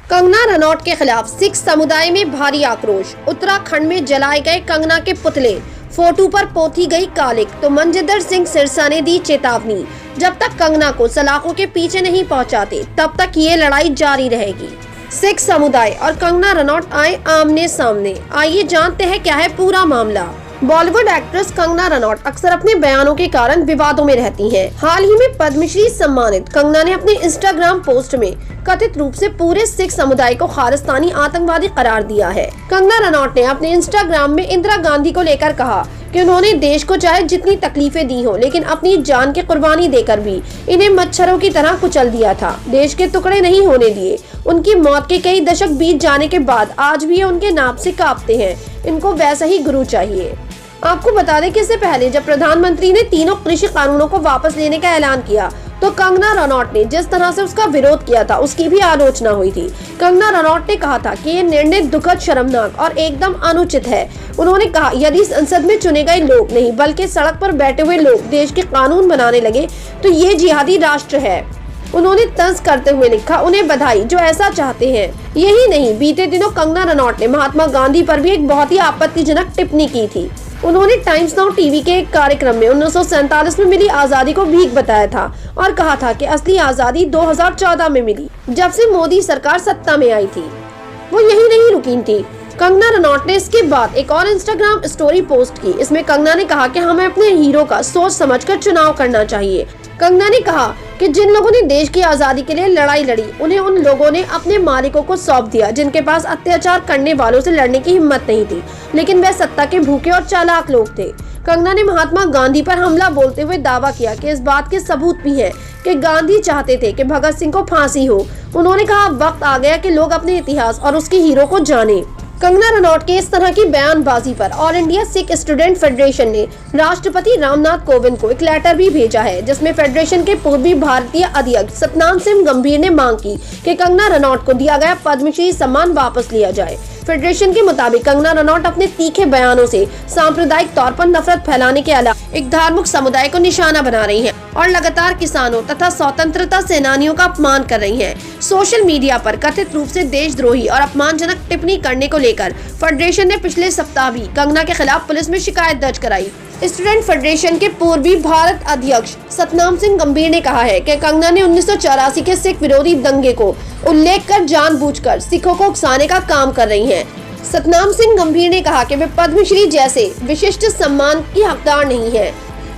कंगना रनौत के खिलाफ सिख समुदाय में भारी आक्रोश। उत्तराखंड में जलाए गए कंगना के पुतले, फोटो पर पोती गई कालिक। तो मनजिंदर सिंह सिरसा ने दी चेतावनी, जब तक कंगना को सलाखों के पीछे नहीं पहुंचाते तब तक ये लड़ाई जारी रहेगी। सिख समुदाय और कंगना रनौत आए आमने सामने। आइए जानते हैं क्या है पूरा मामला। बॉलीवुड एक्ट्रेस कंगना रनौत अक्सर अपने बयानों के कारण विवादों में रहती हैं। हाल ही में पद्मश्री सम्मानित कंगना ने अपने इंस्टाग्राम पोस्ट में कथित रूप से पूरे सिख समुदाय को खालिस्तानी आतंकवादी करार दिया है। कंगना रनौत ने अपने इंस्टाग्राम में इंदिरा गांधी को लेकर कहा कि उन्होंने देश को चाहे जितनी तकलीफें दी हो, लेकिन अपनी जान की कुर्बानी देकर भी इन्हें मच्छरों की तरह कुचल दिया था, देश के टुकड़े नहीं होने दिए। उनकी मौत के कई दशक बीत जाने के बाद आज भी ये उनके नाम से कांपते हैं। इनको वैसा ही गुरु चाहिए। आपको बता दें कि इससे पहले जब प्रधानमंत्री ने तीनों कृषि कानूनों को वापस लेने का ऐलान किया तो कंगना रनौत ने जिस तरह से उसका विरोध किया था उसकी भी आलोचना हुई थी। कंगना रनौत ने कहा था कि ये निर्णय दुखद, शर्मनाक और एकदम अनुचित है। उन्होंने कहा, यदि संसद में चुने गए लोग नहीं बल्कि सड़क पर बैठे हुए लोग देश के कानून बनाने लगे तो ये जिहादी राष्ट्र है। उन्होंने तंज करते हुए लिखा, उन्हें बधाई जो ऐसा चाहते हैं। यही नहीं, बीते दिनों कंगना रनौत ने महात्मा गांधी पर भी एक बहुत ही आपत्तिजनक टिप्पणी की थी। उन्होंने टाइम्स नाउ टीवी के एक कार्यक्रम में 1947 में मिली आजादी को भीख बताया था और कहा था कि असली आजादी 2014 में मिली, जब से मोदी सरकार सत्ता में आई थी। वो यही नहीं रुकी थी। कंगना रनौत ने इसके बाद एक और इंस्टाग्राम स्टोरी पोस्ट की। इसमें कंगना ने कहा कि हमें अपने हीरो का सोच समझकर चुनाव करना चाहिए। कंगना ने कहा कि जिन लोगों ने देश की आजादी के लिए लड़ाई लड़ी, उन्हें उन लोगों ने अपने मालिकों को सौंप दिया जिनके पास अत्याचार करने वालों से लड़ने की हिम्मत नहीं थी, लेकिन वे सत्ता के भूखे और चालाक लोग थे। कंगना ने महात्मा गांधी पर हमला बोलते हुए दावा किया कि इस बात के सबूत भी हैं कि गांधी चाहते थे कि भगत सिंह को फांसी हो। उन्होंने कहा, वक्त आ गया कि लोग अपने इतिहास और उसके हीरो को जाने। कंगना रनौत के इस तरह की बयानबाजी पर all India Sikh student federation ने राष्ट्रपति रामनाथ कोविंद को एक लेटर भी भेजा है, जिसमें फेडरेशन के पूर्वी भारतीय अध्यक्ष सतनाम सिंह गंभीर ने मांग की कि कंगना रनौत को दिया गया पद्मश्री सम्मान वापस लिया जाए। फेडरेशन के मुताबिक कंगना रनौत अपने तीखे बयानों से सांप्रदायिक तौर पर नफरत फैलाने के अलावा एक धार्मिक समुदाय को निशाना बना रही हैं और लगातार किसानों तथा स्वतंत्रता सेनानियों का अपमान कर रही हैं। सोशल मीडिया पर कथित रूप से देशद्रोही और अपमानजनक टिप्पणी करने को लेकर फेडरेशन ने पिछले सप्ताह भी कंगना के खिलाफ पुलिस में शिकायत दर्ज कराई। स्टूडेंट फेडरेशन के पूर्वी भारत अध्यक्ष सतनाम सिंह गंभीर ने कहा है कि कंगना ने 1984 के सिख विरोधी दंगे को उल्लेख कर जानबूझकर सिखों को उकसाने का काम कर रही हैं। सतनाम सिंह गंभीर ने कहा कि वे पद्मश्री जैसे विशिष्ट सम्मान की हकदार नहीं है।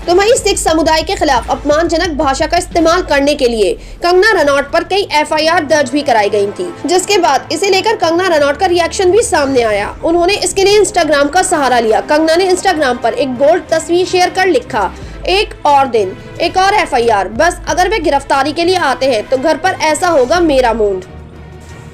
तो वहीं सिख समुदाय के खिलाफ अपमानजनक भाषा का इस्तेमाल करने के लिए कंगना रनौत पर कई FIR दर्ज भी कराई गई थी, जिसके बाद इसे लेकर कंगना रनौत का रिएक्शन भी सामने आया। उन्होंने इसके लिए इंस्टाग्राम का सहारा लिया। कंगना ने इंस्टाग्राम पर एक बोल्ड तस्वीर शेयर कर लिखा, एक और दिन, एक और FIR, बस अगर वे गिरफ्तारी के लिए आते हैं तो घर पर ऐसा होगा मेरा मूड।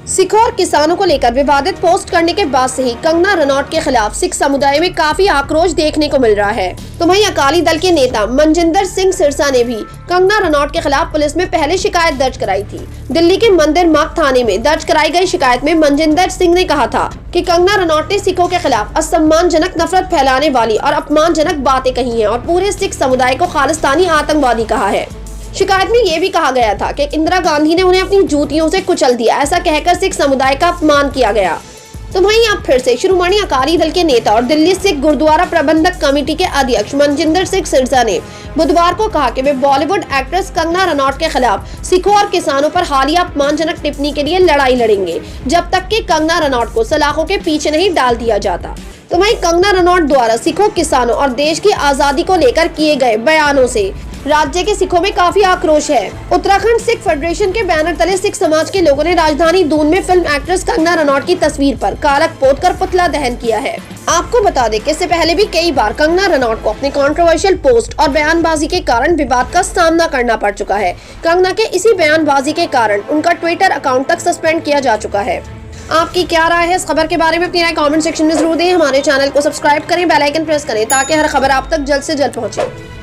सिखों और किसानों को लेकर विवादित पोस्ट करने के बाद से ही कंगना रनौत के खिलाफ सिख समुदाय में काफी आक्रोश देखने को मिल रहा है। तो वहीं अकाली दल के नेता मनजिंदर सिंह सिरसा ने भी कंगना रनौत के खिलाफ पुलिस में पहले शिकायत दर्ज कराई थी। दिल्ली के मंदिर मार्ग थाने में दर्ज कराई गई शिकायत में मनजिंदर सिंह ने कहा था कि कंगना रनौत ने सिखों के खिलाफ असम्मानजनक, नफरत फैलाने वाली और अपमानजनक बातें कही हैं और पूरे सिख समुदाय को खालिस्तानी आतंकवादी कहा है। शिकायत में ये भी कहा गया था कि इंदिरा गांधी ने उन्हें अपनी जूतियों से कुचल दिया, ऐसा कहकर सिख समुदाय का अपमान किया गया। तो वहीं आप फिर से शिरोमणि अकाली दल के नेता और दिल्ली सिख गुरुद्वारा प्रबंधक कमेटी के अध्यक्ष मनजिंदर सिंह सिरसा ने बुधवार को कहा कि वे बॉलीवुड एक्ट्रेस कंगना रनौत के खिलाफ सिखों और किसानों पर हालिया अपमानजनक टिप्पणी के लिए लड़ाई लड़ेंगे, जब तक कि कंगना रनौत को सलाखों के पीछे नहीं डाल दिया जाता। तो वहीं कंगना रनौत द्वारा सिखों, किसानों और देश की आजादी को लेकर किए गए बयानों से राज्य के सिखों में काफी आक्रोश है। उत्तराखंड सिख फेडरेशन के बैनर तले सिख समाज के लोगों ने राजधानी दून में फिल्म एक्ट्रेस कंगना रनौत की तस्वीर पर कालक पोतकर पुतला दहन किया है। आपको बता दें कि इससे पहले भी कई बार कंगना रनौत को अपने कंट्रोवर्शियल पोस्ट और बयानबाजी के कारण विवाद का सामना करना पड़ चुका है। कंगना के इसी बयानबाजी के कारण उनका ट्विटर अकाउंट तक सस्पेंड किया जा चुका है। आपकी क्या राय है इस खबर के बारे में? अपनी राय कमेंट सेक्शन में जरूर दें। हमारे चैनल को सब्सक्राइब करें, बेल आइकन प्रेस करें ताकि हर खबर आप तक जल्द से जल्द पहुंचे।